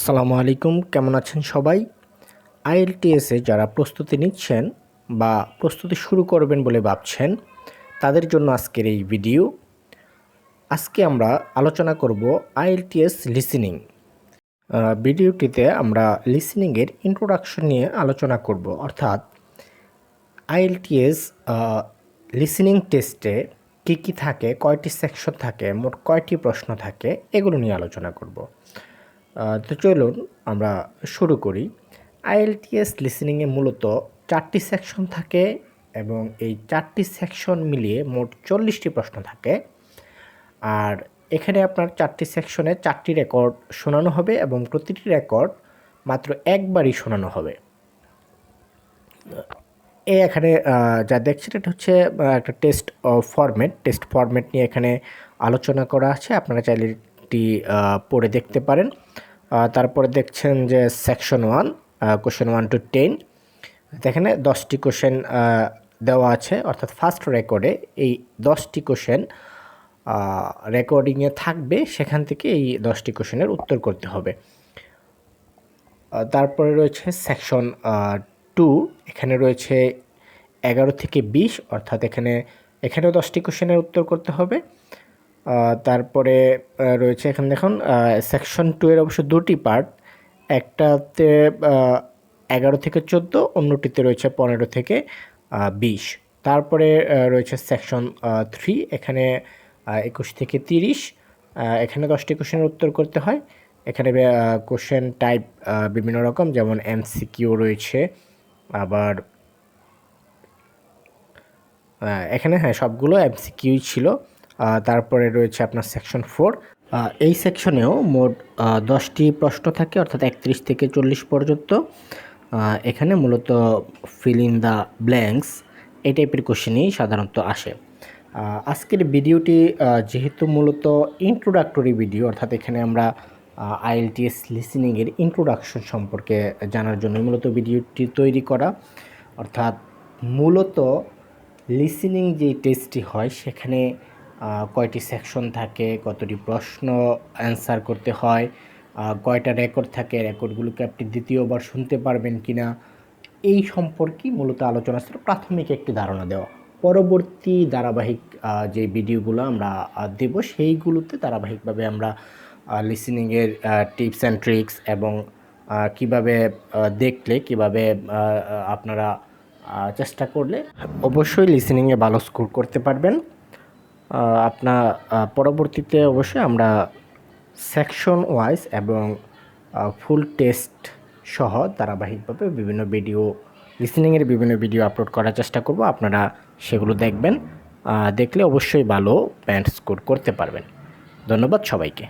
আসসালামু আলাইকুম, কেমন আছেন সবাই? আইএলটিএসে যারা প্রস্তুতি নিচ্ছেন বা প্রস্তুতি শুরু করবেন বলে ভাবছেন, তাদের জন্য আজকের এই ভিডিও। আজকে আমরা আলোচনা করব আইএলটিএস লিসেনিং। ভিডিওটিতে আমরা লিসেনিংয়ের ইন্ট্রোডাকশন নিয়ে আলোচনা করব, অর্থাৎ আইএলটিএস লিসেনিং টেস্টে কী কী থাকে, কয়টি সেকশন থাকে, মোট কয়টি প্রশ্ন থাকে, এগুলো নিয়ে আলোচনা করব। তো চলুন আমরা শুরু করি। আইএলটিএস লিসেনিংয়ে মূলত 4টি সেকশন থাকে এবং এই 4টি সেকশন মিলিয়ে মোট 40টি প্রশ্ন থাকে। আর এখানে আপনার 4টি সেকশনে 4টি রেকর্ড শোনানো হবে এবং প্রতিটি রেকর্ড মাত্র একবারই শোনানো হবে। এখানে যা দেখছেন এটা হচ্ছে একটা টেস্ট ফরম্যাট নিয়ে এখানে আলোচনা করা আছে। আপনারা চাইলে এটি পড়ে দেখতে পারেন। তারপরে দেখছেন যে সেকশন 1 কোশ্চেন 1 to 10, এখানে 10টি কোশ্চেন দেওয়া আছে, অর্থাৎ ফার্স্ট রেকর্ডে এই 10টি কোশ্চেন রেকর্ডিংয়ে থাকবে, সেখান থেকে এই 10টি কোশ্চেনের উত্তর করতে হবে। তারপরে রয়েছে সেকশন 2, এখানে রয়েছে 11 থেকে 20, অর্থাৎ এখানেও 10টি কোশ্চেনের উত্তর করতে হবে। তারপরে রয়েছে এখানে দেখুন সেকশন 2 এর অবশ্য দুটি পার্ট, একটাতে 11 থেকে 14, অন্যটিতে রয়েছে 15 থেকে 20। তারপরে রয়েছে সেকশন 3, এখানে 21 থেকে 30, এখানে 10টি কোশ্চেনের উত্তর করতে হয়। এখানে কোশ্চেন টাইপ বিভিন্ন রকম, যেমন এমসিকিউ রয়েছে, আবার এখানে সবগুলো এমসিকিউই ছিল। তারপরে রয়েছে আপনার সেকশন 4, এই সেকশনেও মোট 10টি প্রশ্ন থাকে, অর্থাৎ 31 থেকে 40 পর্যন্ত। এখানে মূলত ফিল ইন দ্য ব্ল্যাঙ্কস এই টাইপের কোশ্চেনই সাধারণত আসে। আজকের ভিডিওটি যেহেতু মূলত ইন্ট্রোডাক্টরি ভিডিও, অর্থাৎ এখানে আমরা আইএলটিএস লিসেনিংয়ের ইন্ট্রোডাকশন সম্পর্কে জানার জন্য মূলত ভিডিওটি তৈরি করা। অর্থাৎ মূলত লিসেনিং যে টেস্টটি হয় সেখানে কয়টি সেকশন থাকে, কতটি প্রশ্ন অ্যান্সার করতে হয়, কয়টা রেকর্ড থাকে, রেকর্ডগুলোকে আপনি দ্বিতীয়বার শুনতে পারবেন কিনা, এই সম্পর্কে মূলত আলোচনা ছিল, প্রাথমিক একটি ধারণা দেওয়া। পরবর্তী ধারাবাহিক যে ভিডিওগুলো আমরা দেব, সেইগুলোতে ধারাবাহিকভাবে আমরা লিসেনিংয়ের টিপস অ্যান্ড ট্রিক্স এবং কিভাবে দেখলে, কিভাবে আপনারা চেষ্টা করলে অবশ্যই লিসেনিংয়ে ভালো স্কোর করতে পারবেন। আপনার পরবর্তীতে অবশ্যই আমরা সেকশন ওয়াইজ এবং ফুল টেস্ট সহ ধারাবাহিকভাবে বিভিন্ন ভিডিও, লিসেনিংয়ের বিভিন্ন ভিডিও আপলোড করার চেষ্টা করব। আপনারা সেগুলো দেখবেন, দেখলে অবশ্যই ভালো ব্যান্ড স্কোর করতে পারবেন। ধন্যবাদ সবাইকে।